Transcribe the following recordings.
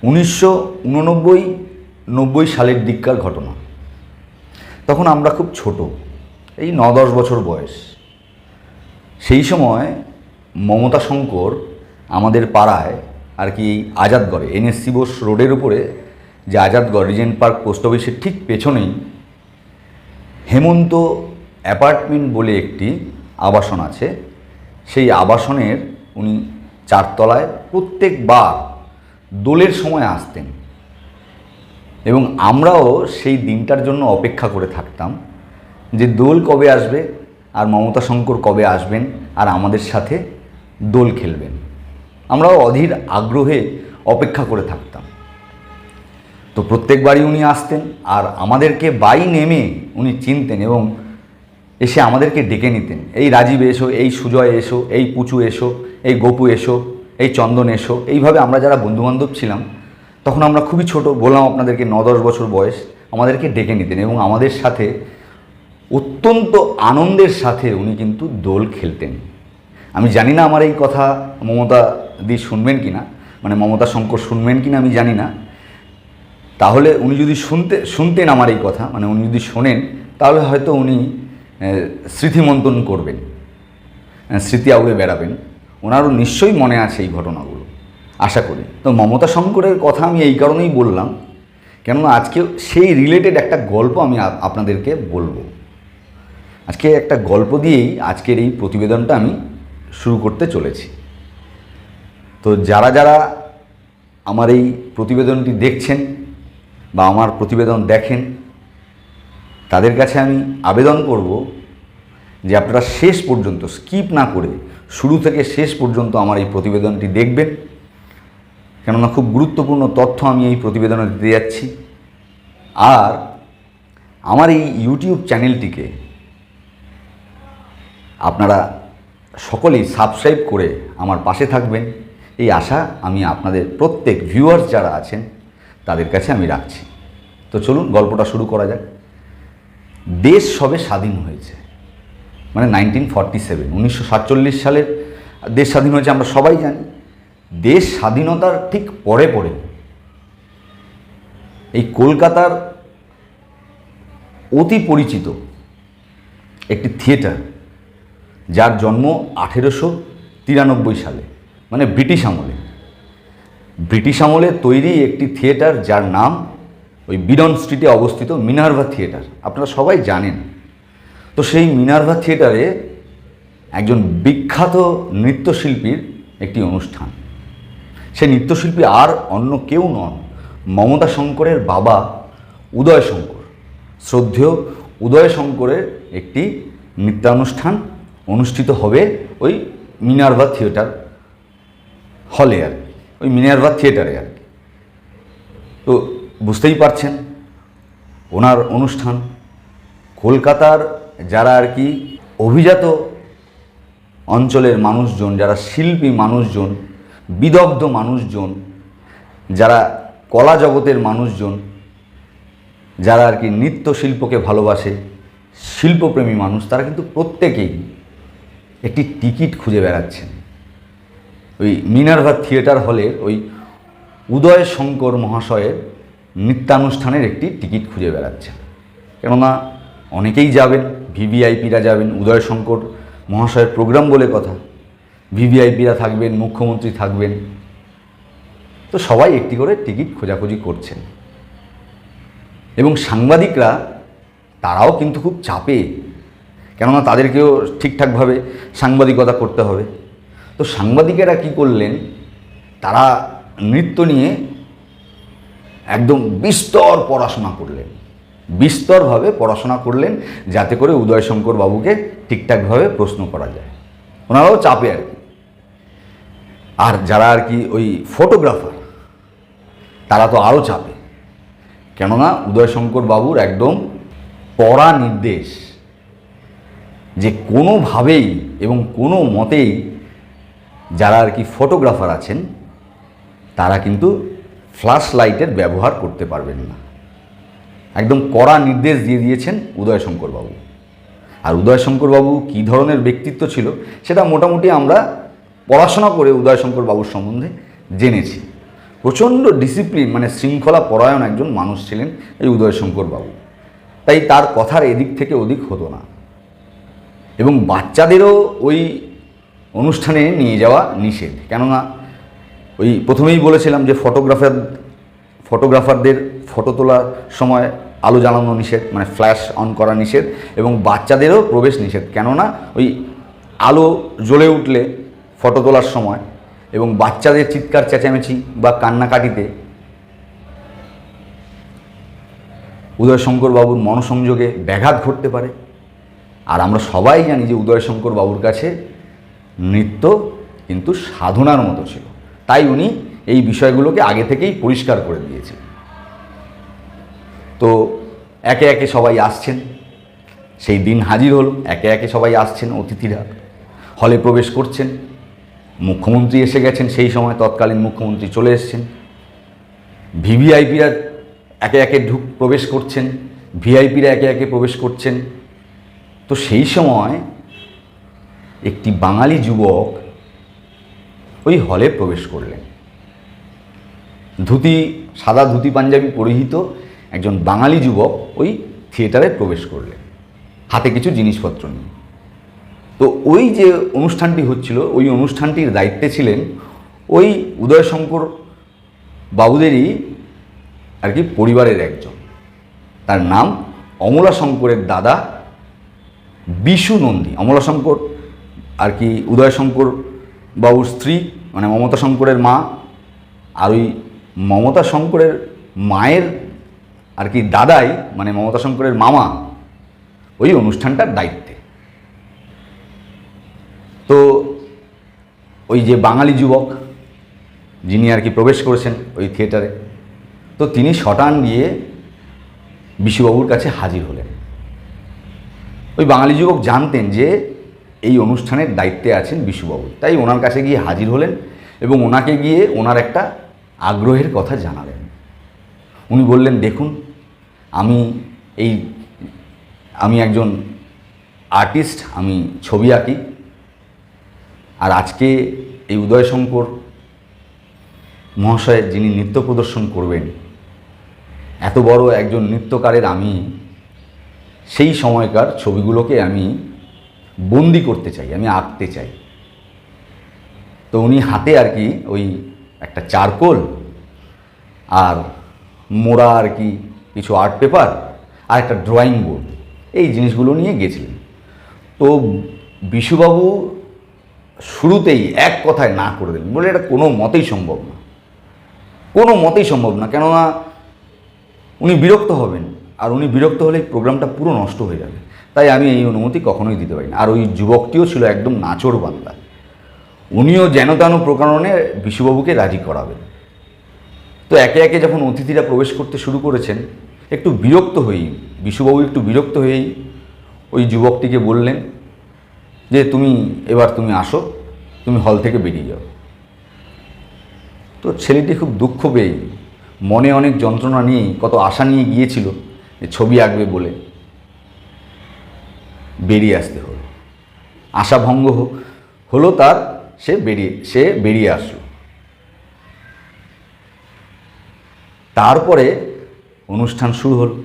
1989-90 সালের দিককার ঘটনা। তখন আমরা খুব ছোট, এই 9-10 বছর বয়স। সেই সময় মমতা শঙ্কর আমাদের পাড়ায় আর কি আজাদগড়ে NSC বোস রোডের উপরে যে আজাদগড় রিজেন্ট পার্ক পোস্ট অফিসের ঠিক পেছনেই হেমন্ত অ্যাপার্টমেন্ট বলে একটি আবাসন আছে। সেই আবাসনের উনি 4 তলায় প্রত্যেকবার দোলের সময় আসতেন এবং আমরাও সেই দিনটার জন্য অপেক্ষা করে থাকতাম যে দোল কবে আসবে আর মমতা শঙ্কর কবে আসবেন আর আমাদের সাথে দোল খেলবেন। আমরাও অধীর আগ্রহে অপেক্ষা করে থাকতাম। তো প্রত্যেকবারই উনি আসতেন আর আমাদেরকে বাই নেমে উনি চিনতেন এবং এসে আমাদেরকে ডেকে নিতেন, এই রাজীব এসো, এই সুজয় এসো, এই পুচু এসো, এই গপু এসো, এই চন্দন এসো। এইভাবে আমরা যারা বন্ধুবান্ধব ছিলাম তখন আমরা খুবই ছোট, বললাম আপনাদেরকে 9-10 বছর বয়স, আমাদেরকে ডেকে নিতেন এবং আমাদের সাথে অত্যন্ত আনন্দের সাথে উনি কিন্তু দোল খেলতেন। আমি জানি না আমার এই কথা মমতা দি শুনবেন কি না, মানে মমতা শঙ্কর শুনবেন কি না আমি জানি না। তাহলে উনি যদি শুনতেন আমার এই কথা, মানে উনি যদি শোনেন, তাহলে হয়তো উনি স্মৃতিমন্থন করবেন, স্মৃতি আউড়ে বেড়াবেন। ওনারও নিশ্চয়ই মনে আছে এই ঘটনাগুলো, আশা করি। তো মমতা শঙ্করের কথা আমি এই কারণেই বললাম, কেননা আজকে সেই রিলেটেড একটা গল্প আমি আপনাদেরকে বলবো। আজকে একটা গল্প দিয়েই আজকের এই প্রতিবেদনটা আমি শুরু করতে চলেছি। তো যারা যারা আমার এই প্রতিবেদনটি দেখছেন বা আমার প্রতিবেদন দেখেন, তাদের কাছে আমি আবেদন করব যে আপনারা শেষ পর্যন্ত স্কিপ না করে শুরু থেকে শেষ পর্যন্ত আমার এই প্রতিবেদনটি দেখবেন, কেননা খুব গুরুত্বপূর্ণ তথ্য আমি এই প্রতিবেদনে দিতে যাচ্ছি। আর আমার এই ইউটিউব চ্যানেলটিকে আপনারা সকলেই সাবস্ক্রাইব করে আমার পাশে থাকবেন, এই আশা আমি আপনাদের প্রত্যেক ভিউয়ার্স যারা আছেন তাদের কাছে আমি রাখছি। তো চলুন গল্পটা শুরু করা যাক। দেশ সবে স্বাধীন হয়েছে, মানে 1947, 1947 সালের দেশ স্বাধীন হয়েছে আমরা সবাই জানি। দেশ স্বাধীনতার ঠিক পরে পরে এই কলকাতার অতি পরিচিত একটি থিয়েটার, যার জন্ম 1893 সালে, মানে ব্রিটিশ আমলে তৈরি একটি থিয়েটার, যার নাম ওই বিডন স্ট্রিটে অবস্থিত মিনার্ভা থিয়েটার। আপনারা সবাই জানেন। তো সেই মিনার্ভা থিয়েটারে একজন বিখ্যাত নৃত্যশিল্পীর একটি অনুষ্ঠান। সেই নৃত্যশিল্পী আর অন্য কেউ নন, মমতা শঙ্করের বাবা উদয় শঙ্কর। শ্রদ্ধেয় উদয় শঙ্করের একটি নৃত্যানুষ্ঠান অনুষ্ঠিত হবে ওই মিনার্ভা থিয়েটার হলে আর কি, ওই মিনার্ভা থিয়েটারে আর কি। তো বুঝতেই পারছেন ওনার অনুষ্ঠান। কলকাতার যারা আর কি অভিজাত অঞ্চলের মানুষজন, যারা শিল্পী মানুষজন, বিদগ্ধ মানুষজন, যারা কলা জগতের মানুষজন, যারা আর কি নৃত্যশিল্পকে ভালোবাসে, শিল্পপ্রেমী মানুষ, তারা কিন্তু প্রত্যেকেই একটি টিকিট খুঁজে বেড়াচ্ছেন ওই মিনার্ভা থিয়েটার হলের ওই উদয় শঙ্কর মহাশয়ের নৃত্যানুষ্ঠানের একটি টিকিট খুঁজে বেড়াচ্ছেন। কেননা অনেকেই যাবেন, ভিভিআইপিরা যাবেন, উদয় শঙ্কর মহাশয়ের প্রোগ্রাম বলে কথা, ভিভিআইপিরা থাকবেন, মুখ্যমন্ত্রী থাকবেন। তো সবাই একটি করে টিকিট খোঁজাখুঁজি করছেন এবং সাংবাদিকরা তারাও কিন্তু খুব চাপে, কেননা তাদেরকেও ঠিকঠাকভাবে সাংবাদিকতা করতে হবে। তো সাংবাদিকেরা কি করলেন, তারা নৃত্য নিয়ে একদম বিস্তরভাবে পড়াশোনা করলেন যাতে করে উদয় শঙ্কর বাবুকে ঠিকঠাকভাবে প্রশ্ন করা যায়। ওনারাও চাপে আর কি। আর যারা আর কি ওই ফটোগ্রাফার, তারা তো আরও চাপে, কেননা উদয় শঙ্কর বাবুর একদম কড়া নির্দেশ যে কোনোভাবেই এবং কোনো মতেই যারা আর কি ফটোগ্রাফার আছেন তারা কিন্তু ফ্ল্যাশ লাইটের ব্যবহার করতে পারবেন না। একদম কড়া নির্দেশ দিয়ে দিয়েছেন উদয় শঙ্কর বাবু। আর উদয় শঙ্কর বাবু কী ধরনের ব্যক্তিত্ব ছিল সেটা মোটামুটি আমরা পড়াশোনা করে উদয় শঙ্কর বাবুর সম্বন্ধে জেনেছি। প্রচণ্ড ডিসিপ্লিন মানে শৃঙ্খলা পরায়ণ একজন মানুষ ছিলেন এই উদয়শঙ্কর বাবু। তাই তার কথার এদিক থেকে ওদিক হতো না, এবং বাচ্চাদেরও ওই অনুষ্ঠানে নিয়ে যাওয়া নিষেধ। কেননা ওই প্রথমেই বলেছিলাম যে ফটোগ্রাফারদের ফটো তোলার সময় আলো জ্বালানো নিষেধ, মানে ফ্ল্যাশ অন করা নিষেধ, এবং বাচ্চাদেরও প্রবেশ নিষেধ। কেননা ওই আলো জ্বলে উঠলে ফটো তোলার সময় এবং বাচ্চাদের চিৎকার চেঁচামেচি বা কান্নাকাটিতে উদয়শঙ্কর বাবুর মনসংযোগে ব্যাঘাত ঘটতে পারে। আর আমরা সবাই জানি যে উদয়শঙ্কর বাবুর কাছে নৃত্য কিন্তু সাধনার মতো ছিল, তাই উনি এই বিষয়গুলোকে আগে থেকেই পরিষ্কার করে দিয়েছিলেন। তো একে একে সবাই আসছেন, সেই দিন হাজির হলো, একে একে সবাই আসছেন, অতিথিরা হলে প্রবেশ করছেন। মুখ্যমন্ত্রী এসে গেছেন, সেই সময় তৎকালীন মুখ্যমন্ত্রী চলে এসেছেন। ভিভিআইপিরা একে একে প্রবেশ করছেন, ভিআইপিরা একে একে প্রবেশ করছেন। তো সেই সময় একটি বাঙালি যুবক ওই হলে প্রবেশ করলেন। সাদা ধুতি পাঞ্জাবি পরিহিত একজন বাঙালি যুবক ওই থিয়েটারে প্রবেশ করলেন, হাতে কিছু জিনিসপত্র নিয়ে। তো ওই যে অনুষ্ঠানটি হচ্ছিল, ওই অনুষ্ঠানটির দায়িত্বে ছিলেন ওই উদয়শঙ্কর বাবুদেরই আর কি পরিবারের একজন, তার নাম অমলাশঙ্করের দাদা বিশু নন্দী। অমলাশঙ্কর আর কি উদয়শঙ্কর বাবুর স্ত্রী, মানে মমতা শঙ্করের মা, আর ওই মমতা শঙ্করের মায়ের আর কি দাদাই, মানে মমতা শঙ্করের মামা, ওই অনুষ্ঠানটার দায়িত্বে। তো ওই যে বাঙালি যুবক যিনি আর কি প্রবেশ করেছেন ওই থিয়েটারে, তো তিনি শটান গিয়ে বিশুবাবুর কাছে হাজির হলেন। ওই বাঙালি যুবক জানতেন যে এই অনুষ্ঠানের দায়িত্বে আছেন বিশুবাবু, তাই ওনার কাছে গিয়ে হাজির হলেন এবং ওনাকে গিয়ে ওনার একটা আগ্রহের কথা জানালেন। উনি বললেন, দেখুন আমি একজন আর্টিস্ট, আমি ছবি আঁকি, আর আজকে এই উদয়শঙ্কর মহাশয় যিনি নৃত্য প্রদর্শন করবেন, এত বড় একজন নৃত্যকারের আমি সেই সময়কার ছবিগুলোকে আমি বন্দি করতে চাই, আমি আঁকতে চাই। তো উনি হাতে আর কি ওই একটা চারকোল আর মোড়া আর কি কিছু আর্ট পেপার আর একটা ড্রয়িং বোর্ড, এই জিনিসগুলো নিয়ে গেছিলেন। তো বিশুবাবু শুরুতেই এক কথায় না করে দিলেন, বলে এটা কোনো মতেই সম্ভব না, কোনো মতেই সম্ভব না। কেননা উনি বিরক্ত হবেন, আর উনি বিরক্ত হলে প্রোগ্রামটা পুরো নষ্ট হয়ে যাবে, তাই আমি এই অনুমতি কখনোই দিতে পারি না। আর ওই যুবকটিও ছিল একদম নাচোর বান্দা, উনিও যেন তেন প্রকারণে বিশুবাবুকে রাজি করাবেন। তো একে একে যখন অতিথিরা প্রবেশ করতে শুরু করেছেন, একটু বিরক্ত হয়েই বিশুবাবু ওই যুবকটিকে বললেন যে এবার তুমি আসো, তুমি হল থেকে বেরিয়ে যাও। তো ছেলেটি খুব দুঃখ পেয়ে, মনে অনেক যন্ত্রণা নিয়েই, কত আশা নিয়ে গিয়েছিল ছবি আঁকবে বলে, বেরিয়ে আসতে হলো। আশা ভঙ্গ হলো তার, সে বেরিয়ে আসলো। তারপরে অনুষ্ঠান শুরু হলো।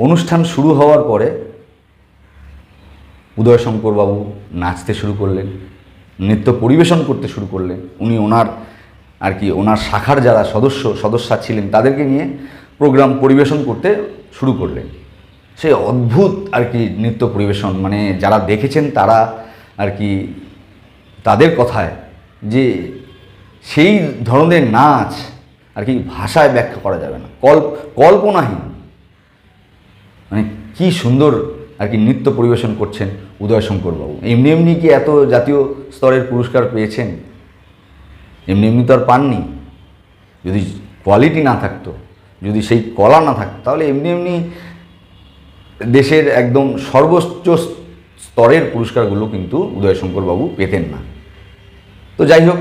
অনুষ্ঠান শুরু হওয়ার পরে উদয়শঙ্কর বাবু নাচতে শুরু করলেন, নৃত্য পরিবেশন করতে শুরু করলেন। উনি ওনার শাখার যারা সদস্যা ছিলেন তাদেরকে নিয়ে প্রোগ্রাম পরিবেশন করতে শুরু করলেন। সে অদ্ভুত আর কি নৃত্য পরিবেশন, মানে যারা দেখেছেন তারা আর কি তাদের কথায় যে সেই ধরনের নাচ আর কি ভাষায় ব্যাখ্যা করা যাবে না, কল্পনাহীন। মানে কি সুন্দর আর কি নৃত্য পরিবেশন করছেন উদয়শঙ্কর বাবু। এমনি কি এত জাতীয় স্তরের পুরস্কার পেয়েছেন? এমনি তো আর পাননি। যদি কোয়ালিটি না থাকতো, যদি সেই কলা না থাকতো, তাহলে এমনি দেশের একদম সর্বোচ্চ স্তরের পুরস্কারগুলো কিন্তু উদয়শঙ্কর বাবু পেতেন না। তো যাই হোক,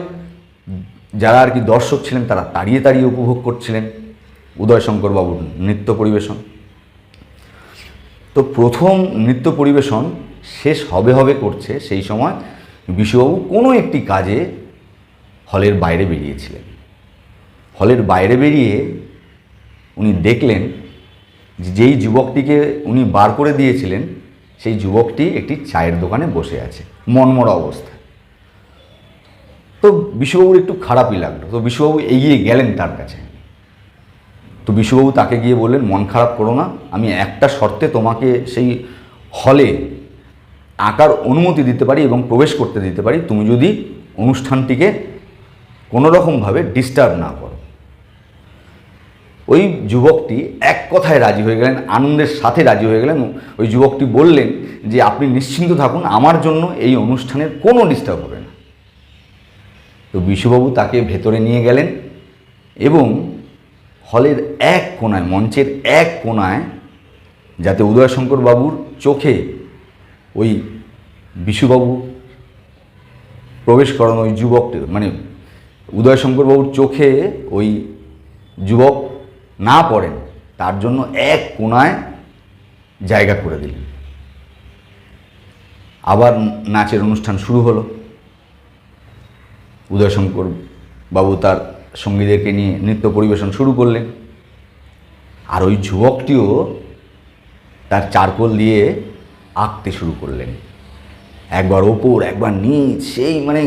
যারা আর কি দর্শক ছিলেন তারা তাড়িয়ে তাড়িয়ে উপভোগ করছিলেন উদয়শঙ্কর বাবুর নৃত্য পরিবেশন। তো প্রথম নৃত্য পরিবেশন শেষ হবে করছে, সেই সময় বিশুবাবু কোনো একটি কাজে হলের বাইরে বেরিয়েছিলেন। হলের বাইরে বেরিয়ে উনি দেখলেন যে যেই যুবকটিকে উনি বার করে দিয়েছিলেন সেই যুবকটি একটি চায়ের দোকানে বসে আছে মনমরা অবস্থায়। তো বিশুবাবুর একটু খারাপই লাগলো। তো বিশুবাবু এগিয়ে গেলেন তার কাছে। তো বিশুবাবু তাকে গিয়ে বললেন, মন খারাপ করো না, আমি একটা শর্তে তোমাকে সেই হলে আঁকার অনুমতি দিতে পারি এবং প্রবেশ করতে দিতে পারি, তুমি যদি অনুষ্ঠানটিকে কোনোরকমভাবে ডিস্টার্ব না করো। ওই যুবকটি এক কথায় রাজি হয়ে গেলেন, আনন্দের সাথে রাজি হয়ে গেলেন। ওই যুবকটি বললেন যে আপনি নিশ্চিন্ত থাকুন, আমার জন্য এই অনুষ্ঠানের কোনো ডিস্টার্ব হবে না। তো বিশুবাবু তাকে ভেতরে নিয়ে গেলেন এবং হলের এক কোণায়, মঞ্চের এক কোণায়, যাতে উদয়শঙ্কর বাবুর চোখে ওই বিশুবাবু প্রবেশ করানো ওই যুবকটি, মানে উদয়শঙ্কর বাবুর চোখে ওই যুবক না পড়েন, তার জন্য এক কোণায় জায়গা করে দিলেন। আবার নাচের অনুষ্ঠান শুরু হলো। উদয়শঙ্কর বাবু তার সঙ্গীদেরকে নিয়ে নৃত্য পরিবেশন শুরু করলেন। আর ওই যুবকটিও তার চারকোল দিয়ে আঁকতে শুরু করলেন, একবার ওপর একবার নিচ, সেই মানে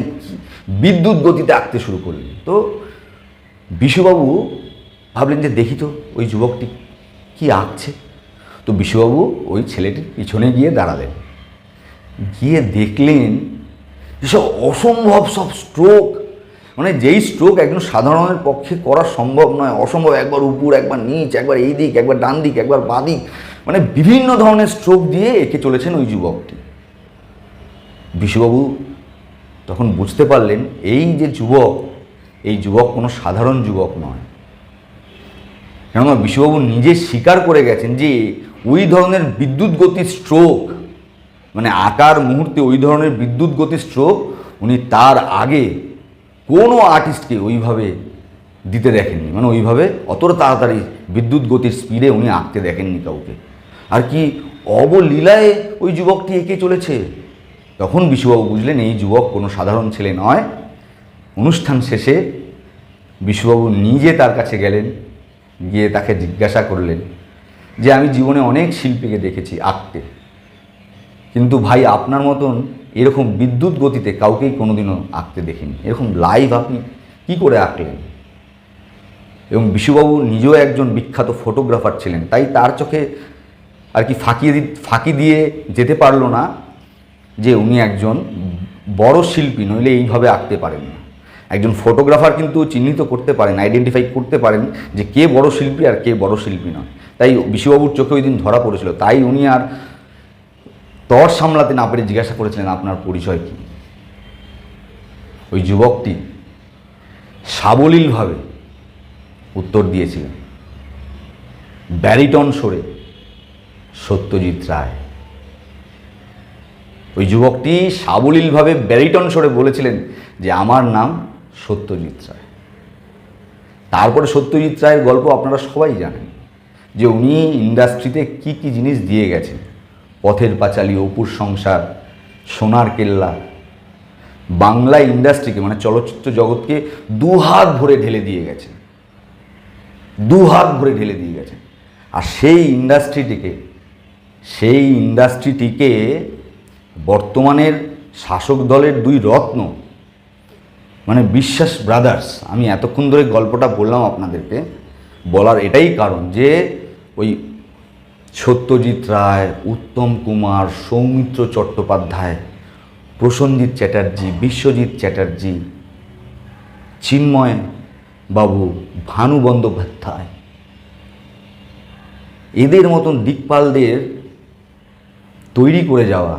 বিদ্যুৎ গতিতে আঁকতে শুরু করলেন। তো বিশুবাবু ভাবলেন যে দেখি তো ওই যুবকটি কি আঁকছে। তো বিশুবাবু ওই ছেলেটির পিছনে গিয়ে দাঁড়ালেন, গিয়ে দেখলেন এসব অসম্ভব সব স্ট্রোক, মানে যেই স্ট্রোক একজন সাধারণের পক্ষে করা সম্ভব নয়, অসম্ভব, একবার উপর একবার নিচ, একবার এই দিক একবার ডান দিক একবার বাঁ দিক, মানে বিভিন্ন ধরনের স্ট্রোক দিয়ে এঁকে চলেছেন ওই যুবকটি। বিশুবাবু তখন বুঝতে পারলেন এই যে যুবক, এই যুবক কোনো সাধারণ যুবক নয়। কেননা বিশুবাবু নিজে স্বীকার করে গেছেন যে ওই ধরনের বিদ্যুৎ গতির স্ট্রোক, মানে আঁকার মুহূর্তে ওই ধরনের বিদ্যুৎ গতির স্ট্রোক উনি তার আগে কোনো আর্টিস্টকে ওইভাবে দিতে দেখেননি, মানে ওইভাবে অতটা তাড়াতাড়ি বিদ্যুৎ গতির স্পিডে উনি আঁকতে দেখেননি কাউকে। আর কি অবলীলায় ওই যুবকটি এঁকে চলেছে। তখন বিশুবাবু বুঝলেন এই যুবক কোনো সাধারণ ছেলে নয়। অনুষ্ঠান শেষে বিশুবাবু নিজে তার কাছে গেলেন, গিয়ে তাকে জিজ্ঞাসা করলেন যে আমি জীবনে অনেক শিল্পীকে দেখেছি আঁকতে, কিন্তু ভাই আপনার মতন এরকম বিদ্যুৎ গতিতে কাউকেই কোনোদিনও আঁকতে দেখিনি, এরকম লাইভ আপনি কি করে আঁকলেন। এবং বিশুবাবু নিজেও একজন বিখ্যাত ফটোগ্রাফার ছিলেন, তাই তার চোখে আর কি ফাঁকি দিয়ে যেতে পারলো না যে উনি একজন বড় শিল্পী, নইলে এইভাবে আঁকতে পারেন না। একজন ফটোগ্রাফার কিন্তু চিহ্নিত করতে পারেন, আইডেন্টিফাই করতে পারেন যে কে বড় শিল্পী আর কে বড় শিল্পী নয়। তাই বিশুবাবুর চোখে ওই দিন ধরা পড়েছিল, তাই উনি আর তর সামলাতে না পেরে জিজ্ঞাসা করেছিলেন আপনার পরিচয় কী। ওই যুবকটি সাবলীলভাবে উত্তর দিয়েছিলেন, ব্যারিটন স্বরে সত্যজিৎ রায়। ওই যুবকটি সাবলীলভাবে ব্যারিটন স্বরে বলেছিলেন যে আমার নাম সত্যজিৎ রায়। তারপরে সত্যজিৎ রায়ের গল্প আপনারা সবাই জানেন, যে উনি ইন্ডাস্ট্রিতে কি কি জিনিস দিয়ে গেছেন। পথের পাঁচালী, অপুর সংসার, সোনার কেল্লা, বাংলা ইন্ডাস্ট্রিকে মানে চলচ্চিত্র জগৎকে দুহাত ভরে ঢেলে দিয়ে গেছেন, দুহাত ভরে ঢেলে দিয়ে গেছেন। আর সেই ইন্ডাস্ট্রিটিকে বর্তমানের শাসক দলের দুই রত্ন মানে বিশ্বাস ব্রাদার্স, আমি এতক্ষণ ধরে গল্পটা বললাম আপনাদেরকে, বলার এটাই কারণ যে ওই সত্যজিৎ রায়, উত্তম কুমার, সৌমিত্র চট্টোপাধ্যায়, প্রসেনজিৎ চ্যাটার্জি, বিশ্বজিৎ চ্যাটার্জি, চিন্ময় বাবু, ভানু বন্দ্যোপাধ্যায়, এদের মতন দিকপালদের তৈরি করে যাওয়া,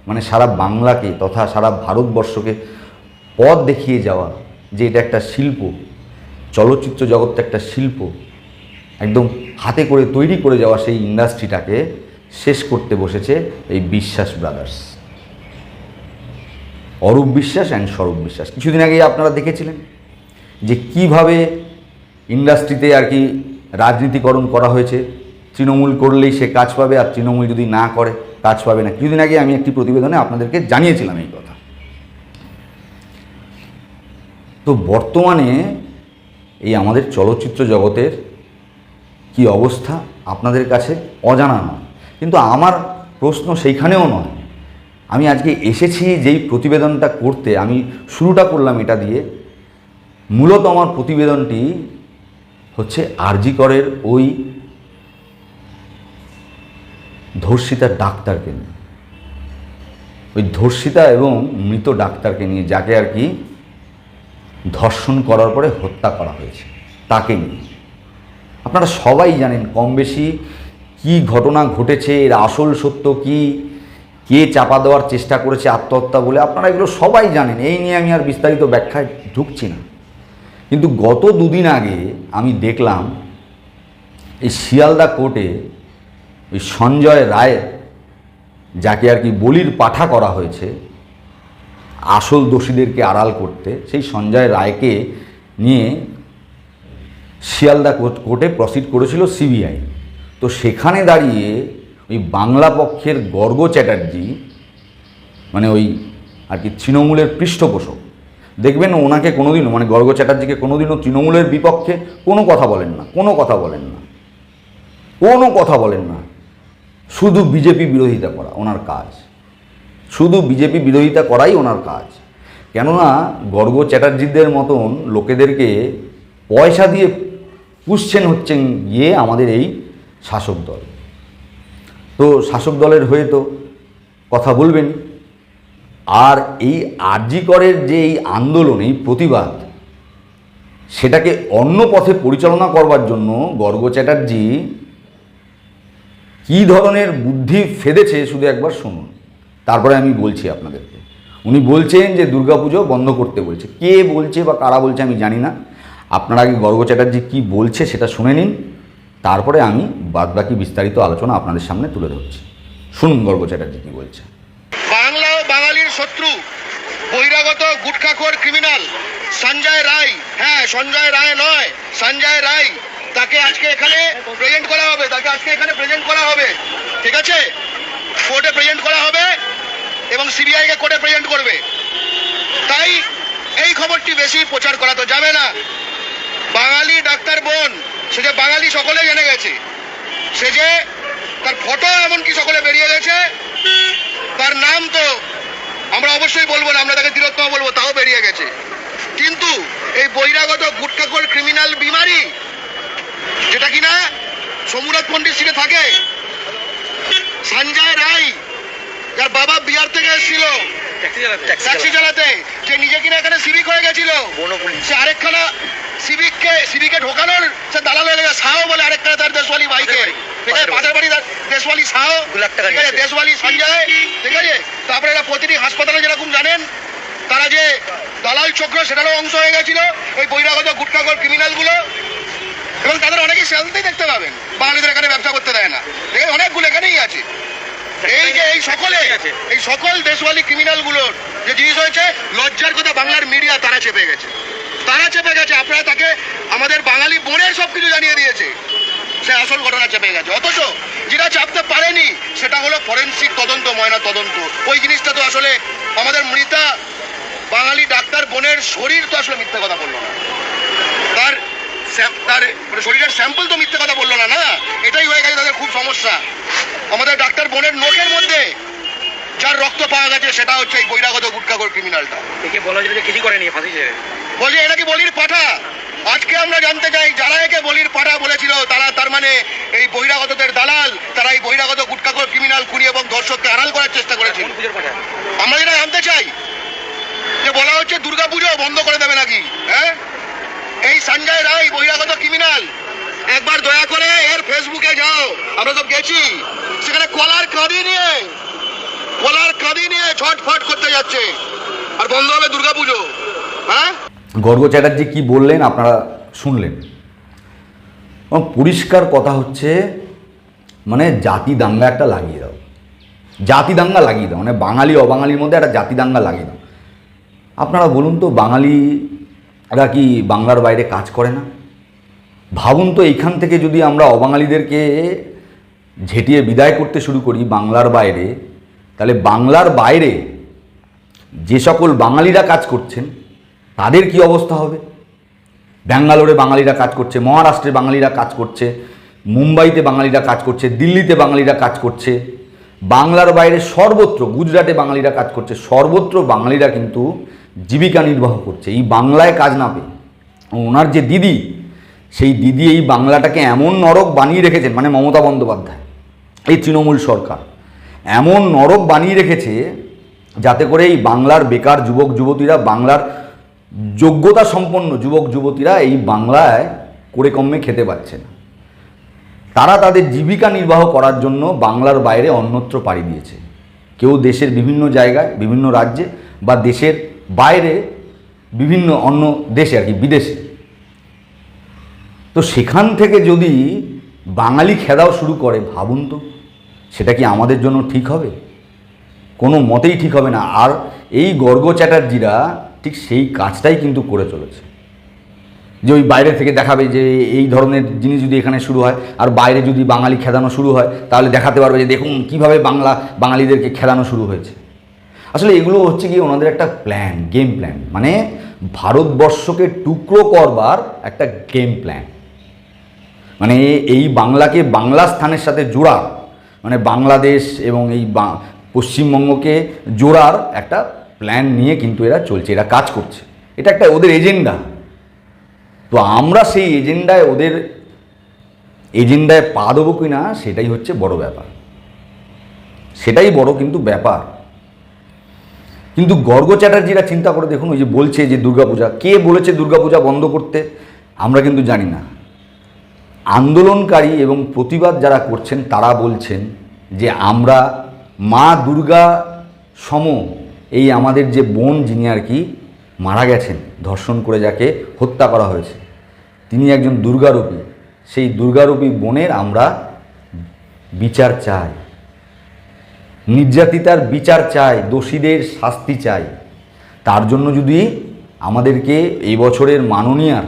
মানে সারা বাংলাকে তথা সারা ভারতবর্ষকে পথ দেখিয়ে যাওয়া যে এটা একটা শিল্প, চলচ্চিত্র জগৎটা একটা শিল্প, একদম হাতে করে তৈরি করে যাওয়া সেই ইন্ডাস্ট্রিটাকে শেষ করতে বসেছে এই বিশ্বাস ব্রাদার্স, অরূপ বিশ্বাস অ্যান্ড স্বরূপ বিশ্বাস। কিছুদিন আগেই আপনারা দেখেছিলেন যে কিভাবে ইন্ডাস্ট্রিতে আর কি রাজনীতিকরণ করা হয়েছে। তৃণমূল করলেই সে কাজ পাবে, আর তৃণমূল যদি না করে কাজ পাবে না। কিছুদিন আগে আমি একটি প্রতিবেদনে আপনাদেরকে জানিয়েছিলাম এই কথা। তো বর্তমানে এই আমাদের চলচ্চিত্র জগতের কি অবস্থা আপনাদের কাছে অজানা নয়। কিন্তু আমার প্রশ্ন সেইখানেও নয়। আমি আজকে এসেছি যেই প্রতিবেদনটা করতে, আমি শুরুটা করলাম এটা দিয়ে। মূলত আমার প্রতিবেদনটি হচ্ছে আরজি করের ওই ধর্ষিতা ডাক্তারকে নিয়ে, ওই ধর্ষিতা এবং মৃত ডাক্তারকে নিয়ে, যাকে আর কি ধর্ষণ করার পরে হত্যা করা হয়েছে, তাকে নিয়ে। আপনারা সবাই জানেন কম বেশি কী ঘটনা ঘটেছে, এর আসল সত্য কী, কে চাপা দেওয়ার চেষ্টা করেছে আত্মহত্যা বলে, আপনারা এগুলো সবাই জানেন। এই নিয়ে আমি আর বিস্তারিত ব্যাখ্যায় ঢুকছি না। কিন্তু গত দুদিন আগে আমি দেখলাম এই শিয়ালদা কোর্টে ওই সঞ্জয় রায়, যাকে আর কি বলির পাঠা করা হয়েছে আসল দোষীদেরকে আড়াল করতে, সেই সঞ্জয় রায়কে নিয়ে শিয়ালদা কোর্টে প্রসিড করেছিল সিবিআই। তো সেখানে দাঁড়িয়ে ওই বাংলা পক্ষের গর্গ চ্যাটার্জি, মানে ওই আর কি তৃণমূলের পৃষ্ঠপোষক, দেখবেন ওনাকে কোনোদিনও, মানে গর্গ চ্যাটার্জিকে কোনোদিনও তৃণমূলের বিপক্ষে কোনো কথা বলেন না, কোনো কথা বলেন না, কোনো কথা বলেন না। শুধু বিজেপি বিরোধিতা করা ওনার কাজ, শুধু বিজেপি বিরোধিতা করাই ওনার কাজ। কেননা গর্গ চ্যাটার্জিদের মতন লোকেদেরকে পয়সা দিয়ে পুষছেন হচ্ছেন গিয়ে আমাদের এই শাসক দল। তো শাসক দলের হয়ে তো কথা বলবেন। আর এই আরজি করের যে এই আন্দোলন, এই প্রতিবাদ, সেটাকে অন্য পথে পরিচালনা করবার জন্য গর্গ চ্যাটার্জি কী ধরনের বুদ্ধি ফেঁদেছে শুধু একবার শুনুন, তারপরে আমি বলছি আপনাদেরকে। উনি বলছেন যে দুর্গাপুজো বন্ধ করতে বলছে। কে বলছে বা কারা বলছে আমি জানি না। আপনারা আগে গর্গ চ্যাটার্জি কী বলছে সেটা শুনে নিন, তারপরে আমি বাদবাকি বিস্তারিত আলোচনা আপনাদের সামনে তুলে ধরছি। শুনুন গর্গ চ্যাটার্জি কী বলছে। বাংলা ও বাঙালির শত্রু বহিরাগত গুটখাখোর ক্রিমিনাল সঞ্জয় রায়, হ্যাঁ সঞ্জয় রায় নয়, সঞ্জয় রায়, তাকে আজকে এখানে প্রেজেন্ট করা হবে, ঠিক আছে? কোর্টে প্রেজেন্ট করা হবে এবং সিবিআই কে কোর্টে প্রেজেন্ট করবে। তাই এই খবরটি বেশি প্রচার করা তো যাবে না। বাঙালি ডাক্তার বোন, সে যে বাঙালি সকলে জেনে গেছে, সে যে তার ফটো এমনকি সকলে বেরিয়ে গেছে, তার নাম তো আমরা অবশ্যই বলবো না, আমরা তাকে তিলোত্তমা বলবো, তাও বেরিয়ে গেছে। কিন্তু এই বহিরাগত গুটখাখোর ক্রিমিনাল বিমারি, যেটা কিনা সমুরাত পন্ডিত সিটে থাকে, সঞ্জয় রায়, যার বাবা বিহার থেকে এসেছিল ট্যাক্সি চালাতে, যে নিজে কিনা এখানে সিভিক হয়ে গেছিল, সে আরেকখানা সিভিকে ঢোকানোর সে দালাল হয়ে গেছে। সাও বলে আরেকখানা তার দেশওয়ালি ভাইকে, পাশের বাড়ি দেশওয়ালি সাও, ঠিক আছে, দেশওয়ালি সঞ্জয়, ঠিক আছে। তারপরে এরা প্রতিটি হাসপাতালে যেরকম জানেন তারা যে দালাল চক্র, সেটারও অংশ হয়ে গেছিল এই বহিরাগত গুটখাখোর ক্রিমিনাল গুলো। এবং তাদের অনেকেই সেলতেই দেখতে পাবেন, বাঙালিদের এখানে ব্যবসা করতে দেয় না, ঠিক আছে, অনেকগুলো এখানেই আছে। এই যে এই সকল দেশওয়ালি ক্রিমিনাল গুলোর যে জিনিস হয়েছে, লজ্জার কথা বাংলার মিডিয়া তারা চেপে গেছে। আপনারা তাকে আমাদের বাঙালি বোনের সবকিছু জানিয়ে দিয়েছে, সে আসল ঘটনা চেপে গেছে। অথচ যেটা চাপতে পারেনি সেটা হলো ফরেনসিক তদন্ত, ময়না তদন্ত। ওই জিনিসটা তো আসলে আমাদের মৃতা বাঙালি ডাক্তার বোনের শরীর তো আসলে মিথ্যে কথা বললো না, তার শরীরের স্যাম্পল তো মিথ্যে কথা বললো না, না, এটাই হয়ে গেছে তাদের খুব সমস্যা। আমাদের ডাক্তার বোনের নোটের মধ্যে যার রক্ত পাওয়া গেছে সেটা হচ্ছে এই বহিরাগত গুটখাখোর ক্রিমিনালটা। একে বলা হয়েছে যে কিছু করেনি, ফাঁসি ছেড়ে বলি এটা কি বলির পাঠা। আজকে আমরা জানতে চাই যারা একে বলির পাঠা বলেছিল তারা তার মানে এই বহিরাগতদের দালাল, তারা এই বহিরাগত গুটখাখোর ক্রিমিনাল, খুনি এবং ধর্ষককে আড়াল করার চেষ্টা করেছিল। আমরা যেটা জানতে চাই যে বলা হচ্ছে দুর্গাপুজো বন্ধ করে দেবে নাকি, হ্যাঁ? এই সঞ্জয় রায় বহিরাগত ক্রিমিনাল, একবার দয়া করে এর ফেসবুকে যাও, আমরা তো গেছি সেখানে কলার কাঁদি নিয়ে ছটফট করতে যাচ্ছে, আর বন্ধ হবে দুর্গাপুজো, হ্যাঁ? গর্গ চ্যাটার্জি কি বললেন আপনারা শুনলেন। পরিষ্কার কথা হচ্ছে, মানে জাতি দাঙ্গা একটা লাগিয়ে দাও, জাতি দাঙ্গা লাগিয়ে দাও, মানে বাঙালি অবাঙালির মধ্যে একটা জাতি দাঙ্গা লাগিয়ে দাও। আপনারা বলুন তো, বাঙালিরা কি বাংলার বাইরে কাজ করে না? ভাবুন তো, এইখান থেকে যদি আমরা অবাঙালিদেরকে ঝেঁটিয়ে বিদায় করতে শুরু করি বাংলার বাইরে, তাহলে বাংলার বাইরে যে সকল বাঙালিরা কাজ করছেন তাদের কি অবস্থা হবে? ব্যাঙ্গালোরে বাঙালিরা কাজ করছে, মহারাষ্ট্রে বাঙালিরা কাজ করছে, মুম্বাইতে বাঙালিরা কাজ করছে, দিল্লিতে বাঙালিরা কাজ করছে, বাংলার বাইরে সর্বত্র, গুজরাটে বাঙালিরা কাজ করছে, সর্বত্র বাঙালিরা কিন্তু জীবিকা নির্বাহ করছে এই বাংলায় কাজ না পেয়ে। ওনার যে দিদি, সেই দিদি এই বাংলাটাকে এমন নরক বানিয়ে রেখেছেন, মানে মমতা বন্দ্যোপাধ্যায়, এই তৃণমূল সরকার এমন নরক বানিয়ে রেখেছে যাতে করে এই বাংলার বেকার যুবক যুবতীরা, বাংলার যোগ্যতা সম্পন্ন যুবক যুবতীরা এই বাংলায় করে কমে খেতে পাচ্ছে না। তারা তাদের জীবিকা নির্বাহ করার জন্য বাংলার বাইরে অন্যত্র পাড়ি দিয়েছে, কেউ দেশের বিভিন্ন জায়গায়, বিভিন্ন রাজ্যে, বা দেশের বাইরে বিভিন্ন অন্য দেশে আর কি, বিদেশে। তো সেখান থেকে যদি বাঙালি খেদাও শুরু করে, ভাবুন তো সেটা কি আমাদের জন্য ঠিক হবে? কোনো মতেই ঠিক হবে না। আর এই গর্গ চ্যাটার্জিরা ঠিক সেই কাজটাই কিন্তু করে চলেছে, যে ওই বাইরে থেকে দেখাবে যে এই ধরনের জিনিস যদি এখানে শুরু হয়, আর বাইরে যদি বাঙালি খেদানো শুরু হয়, তাহলে দেখাতে পারবে যে দেখুন কীভাবে বাঙালিদেরকে খেদানো শুরু হয়েছে। আসলে এগুলো হচ্ছে কি ওনাদের একটা প্ল্যান, গেম প্ল্যান, মানে ভারতবর্ষকে টুকরো করবার একটা গেম প্ল্যান, মানে এই বাংলাকে বাংলা স্থানের সাথে জোড়া, মানে বাংলাদেশ এবং এই পশ্চিমবঙ্গকে জোড়ার একটা প্ল্যান নিয়ে কিন্তু এরা চলছে, এরা কাজ করছে, এটা একটা ওদের এজেন্ডা। তো আমরা সেই এজেন্ডায়, ওদের এজেন্ডায় পা দেবো কি না সেটাই হচ্ছে বড় ব্যাপার, সেটাই বড় কিন্তু ব্যাপার। কিন্তু গর্গ চ্যাটার্জিরা চিন্তা করে দেখুন, ওই যে বলছে যে দুর্গাপূজা, কে বলেছে দুর্গাপূজা বন্ধ করতে আমরা কিন্তু জানি না। আন্দোলনকারী এবং প্রতিবাদ যারা করছেন তারা বলছেন যে আমরা মা দুর্গা সম এই আমাদের যে বোন, যিনি আর কি মারা গেছেন ধর্ষণ করে, যাকে হত্যা করা হয়েছে, তিনি একজন দুর্গারূপী, সেই দুর্গারূপী বোনের আমরা বিচার চাই, নির্যাতিতার বিচার চাই, দোষীদের শাস্তি চাই। তার জন্য যদি আমাদেরকে এই বছরের মাননীয়ার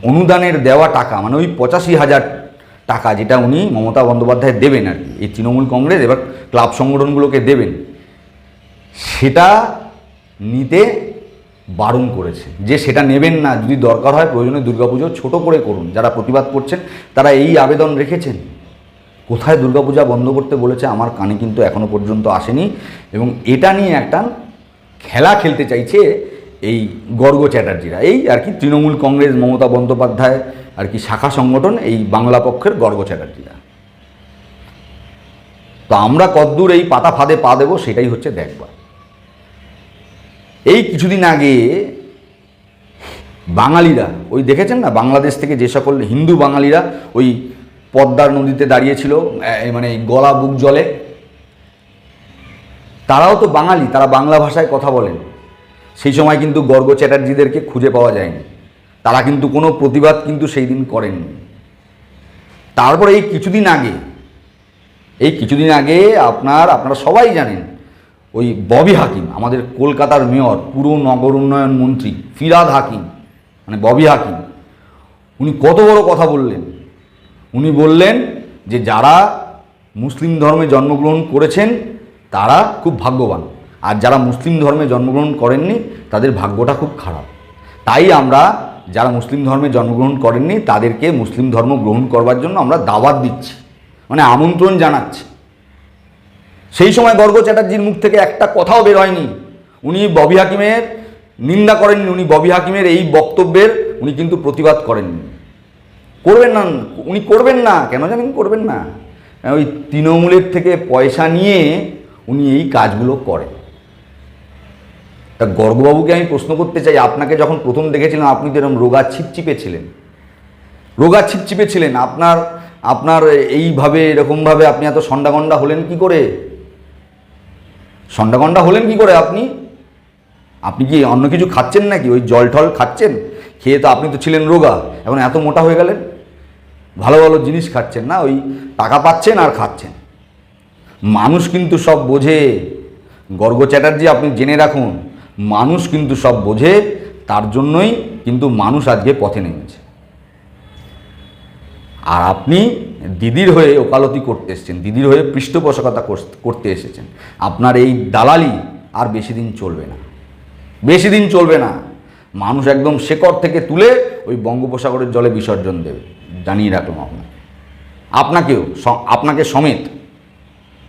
অনুদানের দেওয়া টাকা, মানে ওই 85,000 টাকা যেটা উনি মমতা বন্দ্যোপাধ্যায় দেবেন আর কি, এই তৃণমূল কংগ্রেস এবার ক্লাব সংগঠনগুলোকে দেবেন, সেটা নিতে বারণ করেছে, যে সেটা নেবেন না, যদি দরকার হয় প্রয়োজনে দুর্গাপুজো ছোট করে করুন। যারা প্রতিবাদ করছেন তারা এই আবেদন রেখেছেন। কোথায় দুর্গাপূজা বন্ধ করতে বলেছে আমার কানে কিন্তু এখনও পর্যন্ত আসেনি, এবং এটা নিয়ে একটা খেলা খেলতে চাইছে এই গর্গ চ্যাটার্জিরা, এই আর কি তৃণমূল কংগ্রেস মমতা বন্দ্যোপাধ্যায় আর কি শাখা সংগঠন, এই বাংলা পক্ষের গর্গ চ্যাটার্জিরা। তো আমরা কদ্দূর এই পাতা ফাঁদে পা দেবো সেটাই হচ্ছে দেখবার। এই কিছুদিন আগে বাঙালিরা, ওই দেখেছেন না, বাংলাদেশ থেকে যে সকল হিন্দু বাঙালিরা ওই পদ্মার নদীতে দাঁড়িয়েছিল, মানে গলা বুক জলে, তারাও তো বাঙালি, তারা বাংলা ভাষায় কথা বলেন। সেই সময় কিন্তু গর্গ চ্যাটার্জিদেরকে খুঁজে পাওয়া যায়নি, তারা কিন্তু কোনো প্রতিবাদ কিন্তু সেই দিন করেননি। তারপরে এই কিছুদিন আগে আপনারা সবাই জানেন, ওই ববি হাকিম, আমাদের কলকাতার মেয়র, পুরো নগর উন্নয়ন মন্ত্রী ফিরহাদ হাকিম, মানে ববি হাকিম, উনি কত বড় কথা বললেন। উনি বললেন যে যারা মুসলিম ধর্মে জন্মগ্রহণ করেছেন তারা খুব ভাগ্যবান, আর যারা মুসলিম ধর্মে জন্মগ্রহণ করেননি তাদের ভাগ্যটা খুব খারাপ। তাই আমরা যারা মুসলিম ধর্মে জন্মগ্রহণ করেননি তাদেরকে মুসলিম ধর্ম গ্রহণ করবার জন্য আমরা দাওয়াত দিচ্ছি, মানে আমন্ত্রণ জানাচ্ছি। সেই সময় গর্গ চ্যাটার্জির মুখ থেকে একটা কথাও বের হয়নি, উনি ববি হাকিমের নিন্দা করেননি, উনি ববি হাকিমের এই বক্তব্যের উনি কিন্তু প্রতিবাদ করেননি। করবেন না কেন জানেন? করবেন না, ওই তৃণমূলের থেকে পয়সা নিয়ে উনি এই কাজগুলো করেন। তা গর্গবাবুকে আমি প্রশ্ন করতে চাই, আপনাকে যখন প্রথম দেখেছিলাম আপনি তো এরকম রোগা ছিপছিপে ছিলেন, আপনার এইভাবে এরকমভাবে আপনি এত সন্ডাগন্ডা হলেন কি করে? আপনি কি অন্য কিছু খাচ্ছেন নাকি? ওই জল টল খাচ্ছেন, খেয়ে তো আপনি তো ছিলেন রোগা, এখন এত মোটা হয়ে গেলেন। ভালো ভালো জিনিস খাচ্ছেন না, ওই টাকা পাচ্ছেন আর খাচ্ছেন। মানুষ কিন্তু সব বোঝে, গর্গ চ্যাটার্জি আপনি জেনে রাখুন, মানুষ কিন্তু সব বোঝে, তার জন্যই কিন্তু মানুষ আজকে পথে নেমেছে। আর আপনি দিদির হয়ে ওকালতি করতে এসেছেন, দিদির হয়ে পৃষ্ঠপোষকতা করতে এসেছেন। আপনার এই দালালি আর বেশি দিন চলবে না। মানুষ একদম শেকড় থেকে তুলে ওই বঙ্গোপসাগরের জলে বিসর্জন দেবে, জানিয়ে রাখলাম আপনাকে সমেত।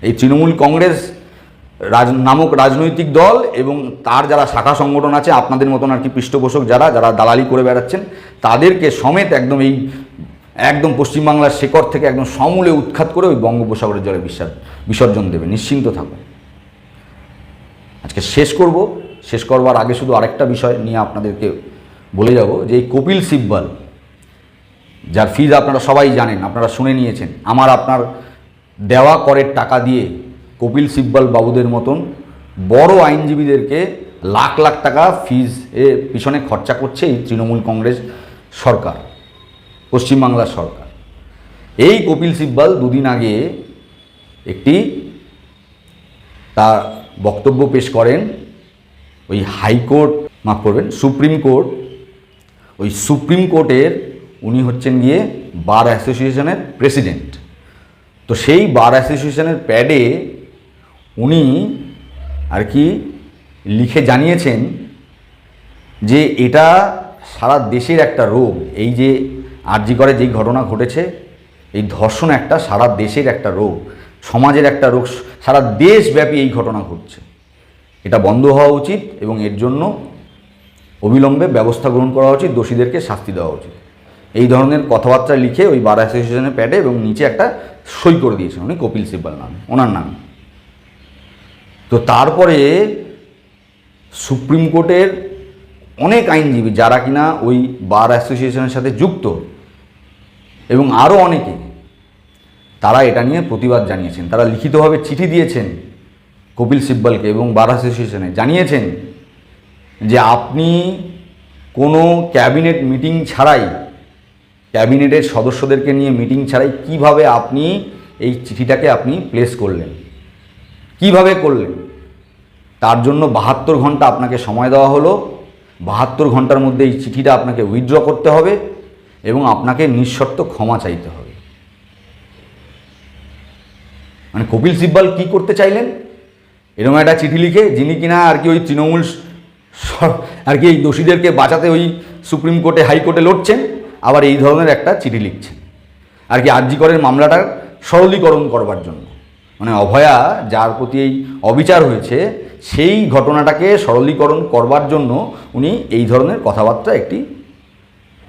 এই তৃণমূল কংগ্রেস নামক রাজনৈতিক দল এবং তার যারা শাখা সংগঠন আছে, আপনাদের মতন আর কি পৃষ্ঠপোষক যারা দালালি করে বেড়াচ্ছেন, তাদেরকে সমেত একদম পশ্চিমবাংলার শেকড় থেকে একদম সমূলে উৎখাত করে ওই বঙ্গোপসাগরের জলে বিসর্জন দেবে, নিশ্চিন্ত থাকুন। আজকে শেষ করবার আগে শুধু আরেকটা বিষয় নিয়ে আপনাদেরকে বলে যাব যে এই কপিল সিব্বল, যার ফিজ আপনারা সবাই জানেন, আপনারা শুনে নিয়েছেন, আপনার দেওয়া করের টাকা দিয়ে কপিল সিব্বল বাবুদের মতন বড় আইনজীবীদেরকে লাখ লাখ টাকা ফিজ এর পিছনে খরচা করছে এই তৃণমূল কংগ্রেস সরকার, পশ্চিমবাংলার সরকার। এই কপিল সিব্বল দুদিন আগে একটি তার বক্তব্য পেশ করেন ওই হাইকোর্ট, মাফ করবেন, সুপ্রিম কোর্ট। ওই সুপ্রিম কোর্টের উনি হচ্ছেন গিয়ে বার অ্যাসোসিয়েশনের প্রেসিডেন্ট। তো সেই বার অ্যাসোসিয়েশনের প্যাডে উনি আর কি লিখে জানিয়েছেন যে এটা সারা দেশের একটা রোগ। এই যে আরজি করে যেই ঘটনা ঘটেছে, এই ধর্ষণ একটা সারা দেশের একটা রোগ, সমাজের একটা রোগ, সারা দেশব্যাপী এই ঘটনা ঘটছে। এটা বন্ধ হওয়া উচিত এবং এর জন্য অবিলম্বে ব্যবস্থা গ্রহণ করা উচিত, দোষীদেরকে শাস্তি দেওয়া উচিত। এই ধরনের কথাবার্তা লিখে ওই বার অ্যাসোসিয়েশনের প্যাডে এবং নিচে একটা সই করে দিয়েছেন উনি, কপিল সিব্বল নামে, ওনার নামে। তো তারপরে সুপ্রিম কোর্টের অনেক আইনজীবী যারা কিনা ওই বার অ্যাসোসিয়েশনের সাথে যুক্ত এবং আরও অনেকে, তারা এটা নিয়ে প্রতিবাদ জানিয়েছেন। তারা লিখিতভাবে চিঠি দিয়েছেন কপিল সিব্বলকে এবং বার অ্যাসোসিয়েশনে, জানিয়েছেন যে আপনি কোনো ক্যাবিনেট মিটিং ছাড়াই, ক্যাবিনেটের সদস্যদেরকে নিয়ে মিটিং ছাড়াই কিভাবে আপনি এই চিঠিটাকে আপনি প্লেস করলেন, কিভাবে করলেন। তার জন্য 72 ঘন্টা আপনাকে সময় দেওয়া হলো। 72 ঘন্টার মধ্যে এই চিঠিটা আপনাকে উইথড্র করতে হবে এবং আপনাকে নিঃশর্ত ক্ষমা চাইতে হবে। মানে কপিল সিব্বল কি করতে চাইলেন? এরকম একটা চিঠি লিখে, যিনি কিনা আর কি ওই তৃণমূল আর কি এই দোষীদেরকে বাঁচাতে ওই সুপ্রিম কোর্টে, হাইকোর্টে লড়ছেন, আবার এই ধরনের একটা চিঠি লিখছেন আর কি আরজি করের মামলাটার সরলীকরণ করবার জন্য। মানে অভয়া যার প্রতি এই অবিচার হয়েছে, সেই ঘটনাটাকে সরলীকরণ করবার জন্য উনি এই ধরনের কথাবার্তা একটি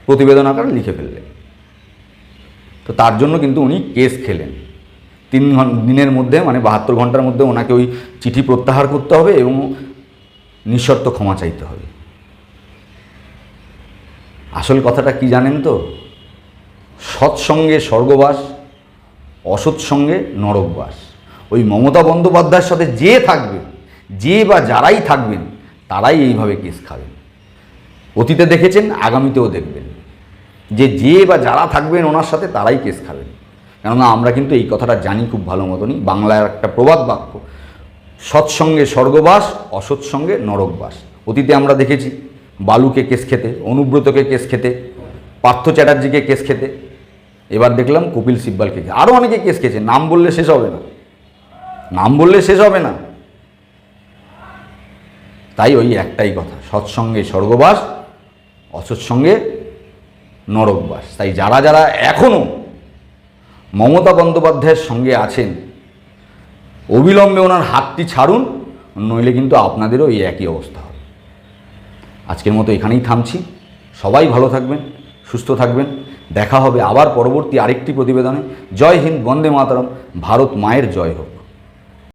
প্রতিবেদন আকারে লিখে ফেললেন। তো তার জন্য কিন্তু উনি কেস খেলেন। 3 দিনের মধ্যে, মানে 72 ঘন্টার মধ্যে ওনাকে ওই চিঠি প্রত্যাহার করতে হবে এবং নিঃশর্ত ক্ষমা চাইতে হবে। আসল কথাটা কি জানেন তো? সৎসঙ্গে স্বর্গবাস, অসৎসঙ্গে নরকবাস। ওই মমতা বন্দ্যোপাধ্যায়ের সাথে যে থাকবে, যে বা যারাই থাকবেন, তারাই এইভাবে কেস খাবেন। অতীতে দেখেছেন, আগামীতেও দেখবেন যে বা যারা থাকবেন ওনার সাথে, তারাই কেস খাবেন। কেননা আমরা কিন্তু এই কথাটা জানি খুব ভালো মতনই, বাংলার একটা প্রবাদ বাক্য, সৎসঙ্গে স্বর্গবাস, অসৎসঙ্গে নরকবাস। অতীতে আমরা দেখেছি বালুকে কেস খেতে, অনুব্রতকে কেস খেতে, পার্থ চ্যাটার্জিকে কেস খেতে, এবার দেখলাম কপিল সিব্বলকে, আরও অনেকে কেস খেয়েছে, নাম বললে শেষ হবে না, নাম বললে শেষ হবে না। তাই ওই একটাই কথা, সৎসঙ্গে স্বর্গবাস, অসৎসঙ্গে নরকবাস। তাই যারা যারা এখনও মমতা বন্দ্যোপাধ্যায়ের সঙ্গে আছেন, অবিলম্বে ওনার হাতটি ছাড়ুন, নইলে কিন্তু আপনাদেরও এই একই অবস্থা হবে। আজকের মতো এখানেই থামছি। সবাই ভালো থাকবেন, সুস্থ থাকবেন। দেখা হবে আবার পরবর্তী আরেকটি প্রতিবেদনে। জয় হিন্দ, বন্দে মাতরম, ভারত মায়ের জয় হোক।